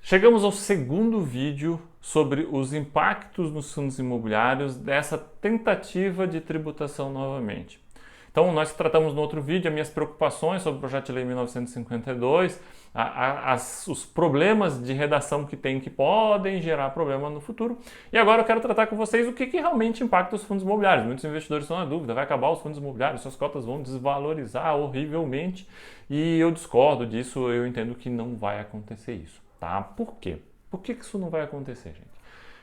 Chegamos ao segundo vídeo sobre os impactos nos fundos imobiliários dessa tentativa de tributação novamente. Então, nós tratamos no outro vídeo as minhas preocupações sobre o projeto de lei 1952, os problemas de redação que tem que podem gerar problema no futuro. E agora eu quero tratar com vocês o que realmente impacta os fundos imobiliários. Muitos investidores estão na dúvida, vai acabar os fundos imobiliários, suas cotas vão desvalorizar horrivelmente. E eu discordo disso, eu entendo que não vai acontecer isso. Tá? Por quê? Por que isso não vai acontecer, gente?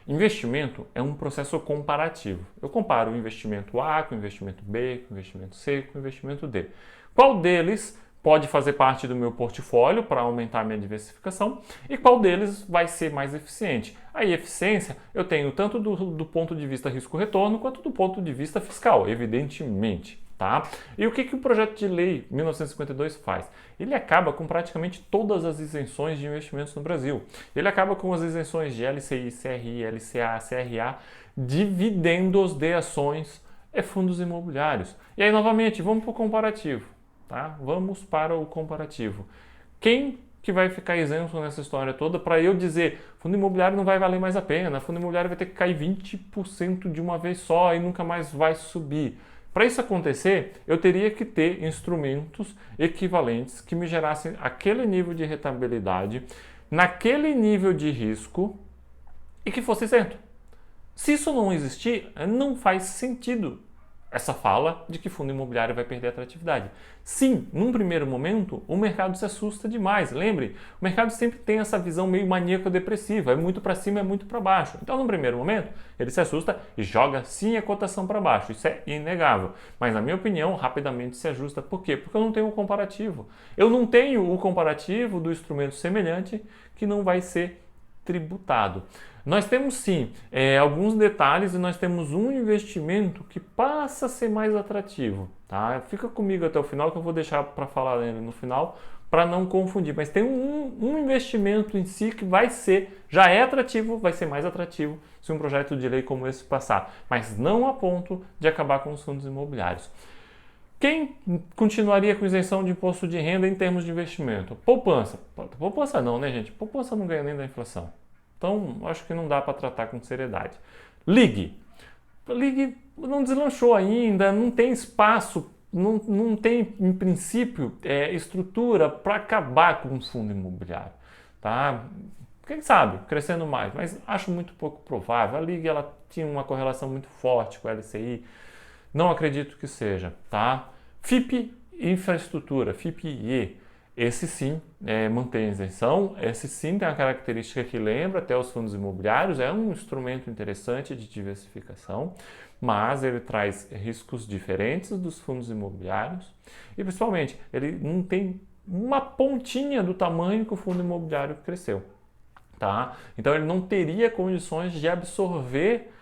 Investimento é um processo comparativo. Eu comparo o investimento A com o investimento B, com o investimento C, com o investimento D. Qual deles pode fazer parte do meu portfólio para aumentar a minha diversificação e qual deles vai ser mais eficiente? A eficiência eu tenho tanto do ponto de vista risco-retorno quanto do ponto de vista fiscal, evidentemente. Tá? E o que o projeto de lei 1952 faz? Ele acaba com praticamente todas as isenções de investimentos no Brasil. Ele acaba com as isenções de LCI, CRI, LCA, CRA, dividendos de ações e fundos imobiliários. E aí, novamente, vamos para o comparativo. Tá? Vamos para o comparativo. Quem que vai ficar isento nessa história toda para eu dizer fundo imobiliário não vai valer mais a pena, fundo imobiliário vai ter que cair 20% de uma vez só e nunca mais vai subir? Para isso acontecer, eu teria que ter instrumentos equivalentes que me gerassem aquele nível de rentabilidade, naquele nível de risco e que fosse isento. Se isso não existir, não faz sentido essa fala de que fundo imobiliário vai perder atratividade. Sim, num primeiro momento, o mercado se assusta demais. Lembre, o mercado sempre tem essa visão meio maníaco-depressiva, é muito para cima, é muito para baixo. Então, num primeiro momento, ele se assusta e joga sim a cotação para baixo. Isso é inegável. Mas, na minha opinião, rapidamente se ajusta. Por quê? Porque eu não tenho o comparativo. Eu não tenho o comparativo do instrumento semelhante que não vai ser tributado. Nós temos sim alguns detalhes e nós temos um investimento que passa a ser mais atrativo. Tá? Fica comigo até o final que eu vou deixar para falar nele no final para não confundir. Mas tem um investimento em si que já é atrativo, vai ser mais atrativo se um projeto de lei como esse passar. Mas não a ponto de acabar com os fundos imobiliários. Quem continuaria com isenção de imposto de renda em termos de investimento? Poupança. Poupança não, né, gente? Poupança não ganha nem da inflação. Então, acho que não dá para tratar com seriedade. Ligue. Ligue não deslanchou ainda, não tem espaço, não tem, em princípio, estrutura para acabar com o fundo imobiliário. Tá? Quem sabe, crescendo mais, mas acho muito pouco provável. A Ligue ela tinha uma correlação muito forte com a LCI. Não acredito que seja. Tá? FIP Infraestrutura, FIP-IE. Esse sim mantém a isenção, esse sim tem uma característica que lembra até os fundos imobiliários, é um instrumento interessante de diversificação, mas ele traz riscos diferentes dos fundos imobiliários e principalmente ele não tem uma pontinha do tamanho que o fundo imobiliário cresceu. Tá? Então ele não teria condições de absorver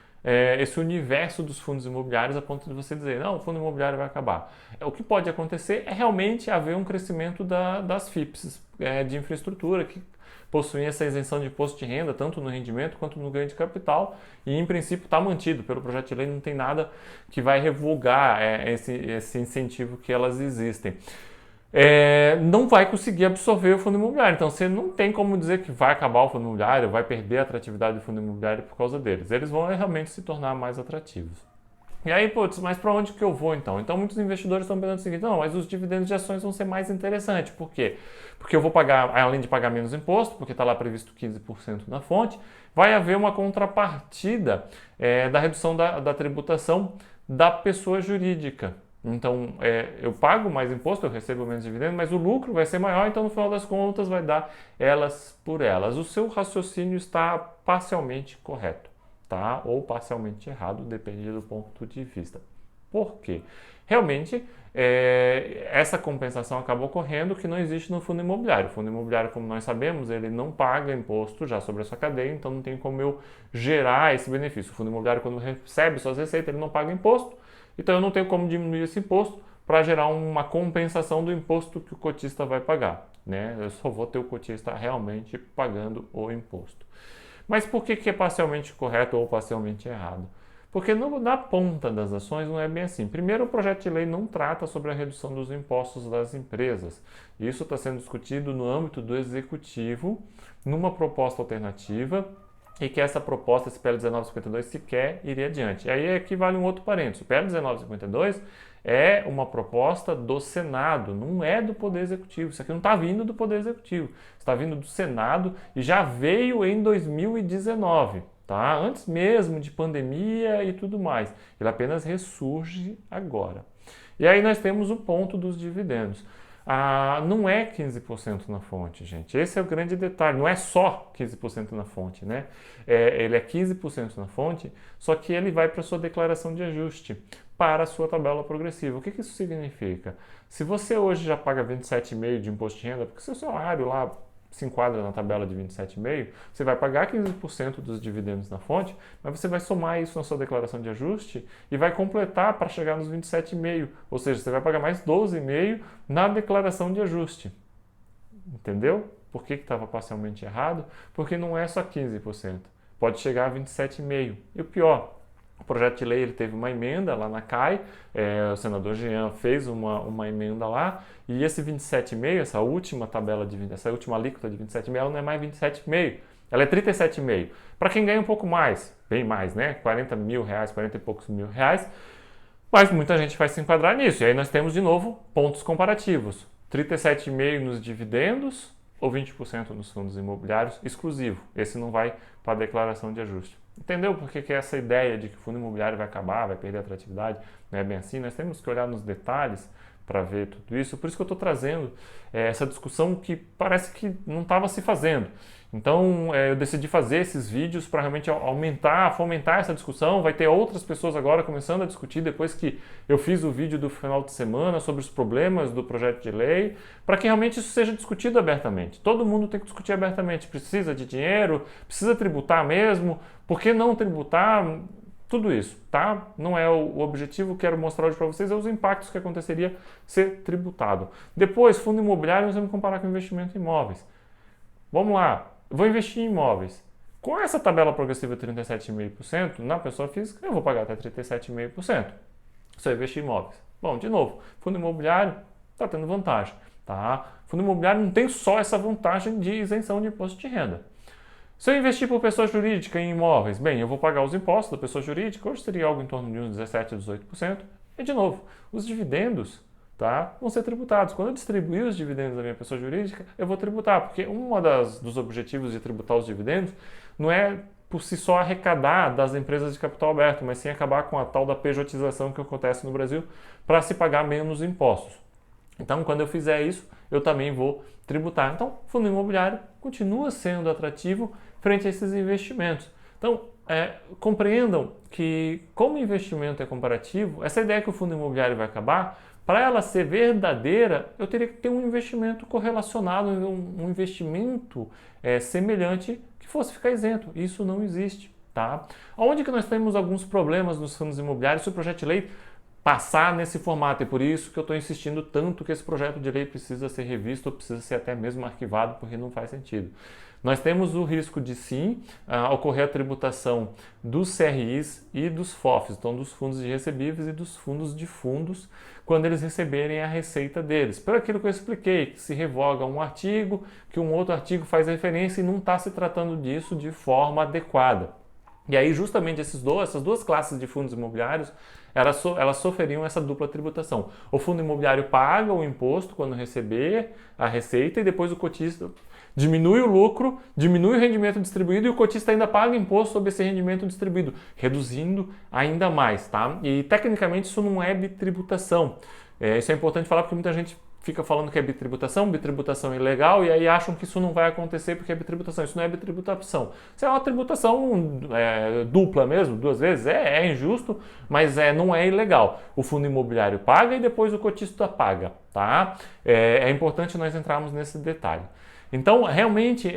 esse universo dos fundos imobiliários a ponto de você dizer, não, o fundo imobiliário vai acabar. O que pode acontecer é realmente haver um crescimento das FIPs de infraestrutura que possuem essa isenção de imposto de renda, tanto no rendimento quanto no ganho de capital, e em princípio está mantido. Pelo projeto de lei não tem nada que vai revogar esse incentivo que elas existem. Não vai conseguir absorver o fundo imobiliário. Então, você não tem como dizer que vai acabar o fundo imobiliário, vai perder a atratividade do fundo imobiliário por causa deles. Eles vão realmente se tornar mais atrativos. E aí, putz, mas para onde que eu vou então? Então, muitos investidores estão pensando o seguinte, não, mas os dividendos de ações vão ser mais interessantes. Por quê? Porque eu vou pagar, além de pagar menos imposto, porque está lá previsto 15% na fonte, vai haver uma contrapartida da redução da tributação da pessoa jurídica. Então, eu pago mais imposto, eu recebo menos dividendo, mas o lucro vai ser maior, então no final das contas vai dar elas por elas. O seu raciocínio está parcialmente correto, tá? Ou parcialmente errado, depende do ponto de vista. Por quê? Realmente, essa compensação acaba ocorrendo que não existe no fundo imobiliário. O fundo imobiliário, como nós sabemos, ele não paga imposto já sobre a sua cadeia, então não tem como eu gerar esse benefício. O fundo imobiliário, quando recebe suas receitas, ele não paga imposto, então eu não tenho como diminuir esse imposto para gerar uma compensação do imposto que o cotista vai pagar. Né? Eu só vou ter o cotista realmente pagando o imposto. Mas por que é parcialmente correto ou parcialmente errado? Porque na ponta das ações não é bem assim. Primeiro, o projeto de lei não trata sobre a redução dos impostos das empresas. Isso está sendo discutido no âmbito do executivo, numa proposta alternativa, e que essa proposta, esse PL 1952, sequer iria adiante. E aí aqui vale um outro parênteses. O PL 1952 é uma proposta do Senado, não é do Poder Executivo. Isso aqui não está vindo do Poder Executivo, está vindo do Senado e já veio em 2019, tá? Antes mesmo de pandemia e tudo mais. Ele apenas ressurge agora. E aí nós temos o ponto dos dividendos. Não é 15% na fonte, gente. Esse é o grande detalhe. Não é só 15% na fonte, né? Ele é 15% na fonte, só que ele vai para a sua declaração de ajuste, para a sua tabela progressiva. O que isso significa? Se você hoje já paga 27,5% de imposto de renda, porque seu salário lá se enquadra na tabela de 27,5%, você vai pagar 15% dos dividendos na fonte, mas você vai somar isso na sua declaração de ajuste e vai completar para chegar nos 27,5%. Ou seja, você vai pagar mais 12,5% na declaração de ajuste. Entendeu? Por que estava parcialmente errado? Porque não é só 15%. Pode chegar a 27,5%. E o pior, o projeto de lei ele teve uma emenda lá na CAI, o senador Jean fez uma emenda lá, e esse 27,5%, essa última alíquota de 27,5%, ela não é mais 27,5%, ela é 37,5%. Para quem ganha um pouco mais, bem mais, né? 40 mil reais, 40 e poucos mil reais, mas muita gente vai se enquadrar nisso. E aí nós temos de novo pontos comparativos: 37,5% nos dividendos ou 20% nos fundos imobiliários exclusivo. Esse não vai para a declaração de ajuste. Entendeu por que essa ideia de que o fundo imobiliário vai acabar, vai perder atratividade, não é bem assim? Nós temos que olhar nos detalhes para ver tudo isso. Por isso que eu estou trazendo essa discussão que parece que não estava se fazendo. Então eu decidi fazer esses vídeos para realmente fomentar essa discussão. Vai ter outras pessoas agora começando a discutir depois que eu fiz o vídeo do final de semana sobre os problemas do projeto de lei, para que realmente isso seja discutido abertamente. Todo mundo tem que discutir abertamente. Precisa de dinheiro? Precisa tributar mesmo? Por que não tributar? Tudo isso, tá? Não é o objetivo, quero mostrar hoje para vocês os impactos que aconteceria ser tributado. Depois, fundo imobiliário, nós vamos comparar com investimento em imóveis. Vamos lá, vou investir em imóveis. Com essa tabela progressiva de 37,5%, na pessoa física, eu vou pagar até 37,5% se eu investir em imóveis. Bom, de novo, fundo imobiliário está tendo vantagem, tá? Fundo imobiliário não tem só essa vantagem de isenção de imposto de renda. Se eu investir por pessoa jurídica em imóveis, bem, eu vou pagar os impostos da pessoa jurídica, hoje seria algo em torno de uns 17% a 18%. E, de novo, os dividendos, tá, vão ser tributados. Quando eu distribuir os dividendos da minha pessoa jurídica, eu vou tributar, porque dos objetivos de tributar os dividendos não é por si só arrecadar das empresas de capital aberto, mas sim acabar com a tal da pejotização que acontece no Brasil para se pagar menos impostos. Então, quando eu fizer isso, eu também vou tributar. Então, fundo imobiliário continua sendo atrativo frente a esses investimentos. Então, compreendam que, como investimento é comparativo, essa ideia que o fundo imobiliário vai acabar, para ela ser verdadeira, eu teria que ter um investimento correlacionado, um investimento semelhante que fosse ficar isento. Isso não existe, tá? Onde que nós temos alguns problemas nos fundos imobiliários se o projeto de lei passar nesse formato? E por isso que eu estou insistindo tanto que esse projeto de lei precisa ser revisto ou precisa ser até mesmo arquivado, porque não faz sentido. Nós temos o risco de sim ocorrer a tributação dos CRIs e dos FOFs, então dos fundos de recebíveis e dos fundos de fundos, quando eles receberem a receita deles. Por aquilo que eu expliquei, que se revoga um artigo, que um outro artigo faz referência e não está se tratando disso de forma adequada. E aí justamente essas duas classes de fundos imobiliários, elas sofreriam essa dupla tributação. O fundo imobiliário paga o imposto quando receber a receita e depois o cotista diminui o lucro, diminui o rendimento distribuído e o cotista ainda paga imposto sobre esse rendimento distribuído, reduzindo ainda mais, tá? E tecnicamente isso não é bitributação. Isso é importante falar porque muita gente fica falando que é bitributação é ilegal e aí acham que isso não vai acontecer porque é bitributação. Isso não é bitributação. Isso é uma tributação dupla mesmo, duas vezes. É injusto, mas não é ilegal. O fundo imobiliário paga e depois o cotista paga, tá? É importante nós entrarmos nesse detalhe. Então, realmente,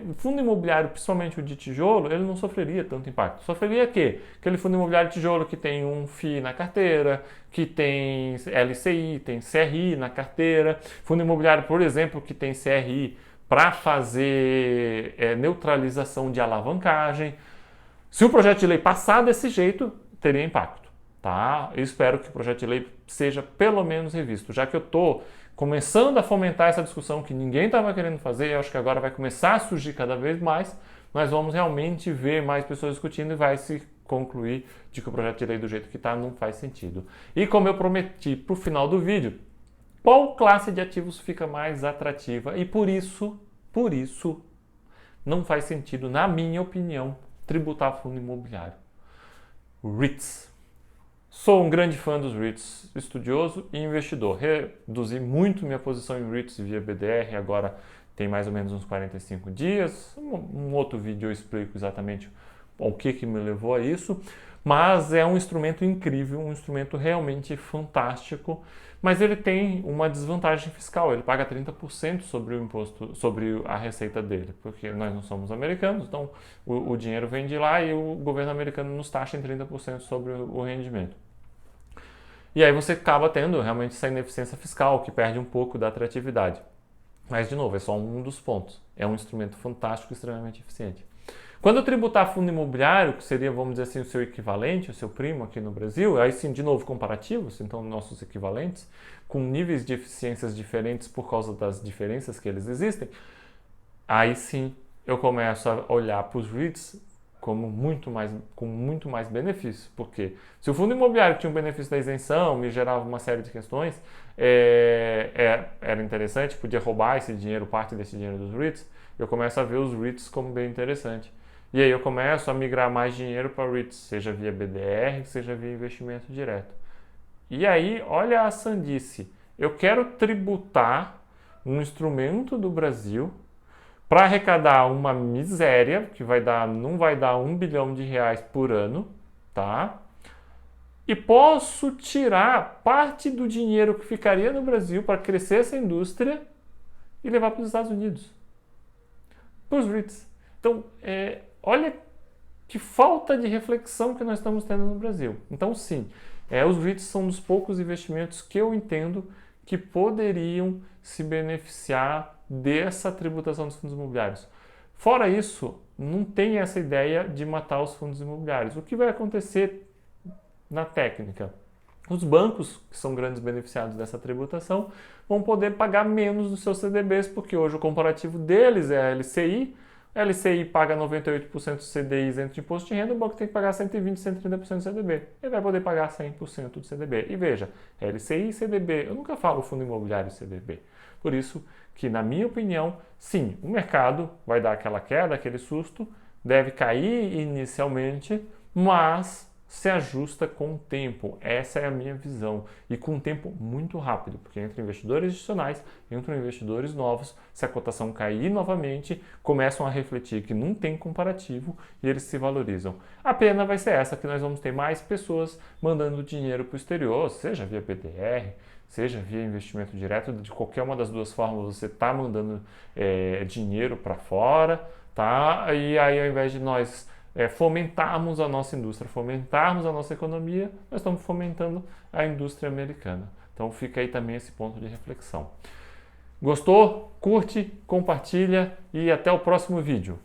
o fundo imobiliário, principalmente o de tijolo, ele não sofreria tanto impacto. Sofreria quê? Aquele fundo imobiliário de tijolo que tem um FII na carteira, que tem LCI, tem CRI na carteira. Fundo imobiliário, por exemplo, que tem CRI para fazer neutralização de alavancagem. Se o projeto de lei passar desse jeito, teria impacto, tá? Eu espero que o projeto de lei seja pelo menos revisto, já que eu estou começando a fomentar essa discussão que ninguém estava querendo fazer, eu acho que agora vai começar a surgir cada vez mais, nós vamos realmente ver mais pessoas discutindo e vai se concluir de que o projeto de lei do jeito que está não faz sentido. E como eu prometi para o final do vídeo, qual classe de ativos fica mais atrativa? E por isso, não faz sentido, na minha opinião, tributar fundo imobiliário. REITs. Sou um grande fã dos REITs, estudioso e investidor. Reduzi muito minha posição em REITs via BDR, agora tem mais ou menos uns 45 dias. Um outro vídeo eu explico exatamente o que me levou a isso. Mas é um instrumento incrível, um instrumento realmente fantástico, mas ele tem uma desvantagem fiscal, ele paga 30% sobre o imposto, sobre a receita dele, porque nós não somos americanos, então o dinheiro vem de lá e o governo americano nos taxa em 30% sobre o rendimento. E aí você acaba tendo realmente essa ineficiência fiscal, que perde um pouco da atratividade. Mas, de novo, é só um dos pontos. É um instrumento fantástico, extremamente eficiente. Quando eu tributar fundo imobiliário, que seria, vamos dizer assim, o seu equivalente, o seu primo aqui no Brasil, aí sim, de novo, comparativos, então nossos equivalentes, com níveis de eficiências diferentes por causa das diferenças que eles existem, aí sim eu começo a olhar para os REITs com muito mais benefício. Porque se o fundo imobiliário tinha um benefício da isenção, me gerava uma série de questões, era interessante, podia roubar esse dinheiro, parte desse dinheiro dos REITs, eu começo a ver os REITs como bem interessante. E aí eu começo a migrar mais dinheiro para REITs, seja via BDR, seja via investimento direto. E aí, olha a sandice. Eu quero tributar um instrumento do Brasil para arrecadar uma miséria, que não vai dar R$1 bilhão por ano, tá? E posso tirar parte do dinheiro que ficaria no Brasil para crescer essa indústria e levar para os Estados Unidos, para os REITs. Então, olha que falta de reflexão que nós estamos tendo no Brasil. Então, sim, os REITs são um dos poucos investimentos que eu entendo que poderiam se beneficiar dessa tributação dos fundos imobiliários. Fora isso, não tem essa ideia de matar os fundos imobiliários. O que vai acontecer na técnica? Os bancos, que são grandes beneficiados dessa tributação, vão poder pagar menos dos seus CDBs, porque hoje o comparativo deles é a LCI. A LCI paga 98% do CDI isento de imposto de renda, o banco tem que pagar 120%, 130% do CDB. Ele vai poder pagar 100% do CDB. E veja, LCI e CDB, eu nunca falo fundo imobiliário e CDB. Por isso que, na minha opinião, sim, o mercado vai dar aquela queda, aquele susto, deve cair inicialmente, mas se ajusta com o tempo. Essa é a minha visão. E com um tempo muito rápido, porque entre investidores adicionais, entram investidores novos, se a cotação cair novamente, começam a refletir que não tem comparativo e eles se valorizam. A pena vai ser essa, que nós vamos ter mais pessoas mandando dinheiro para o exterior, seja via PDR, seja via investimento direto, de qualquer uma das duas formas você está mandando dinheiro para fora, tá? E aí, ao invés de nós fomentarmos a nossa indústria, fomentarmos a nossa economia, nós estamos fomentando a indústria americana. Então fica aí também esse ponto de reflexão. Gostou? Curte, compartilha e até o próximo vídeo.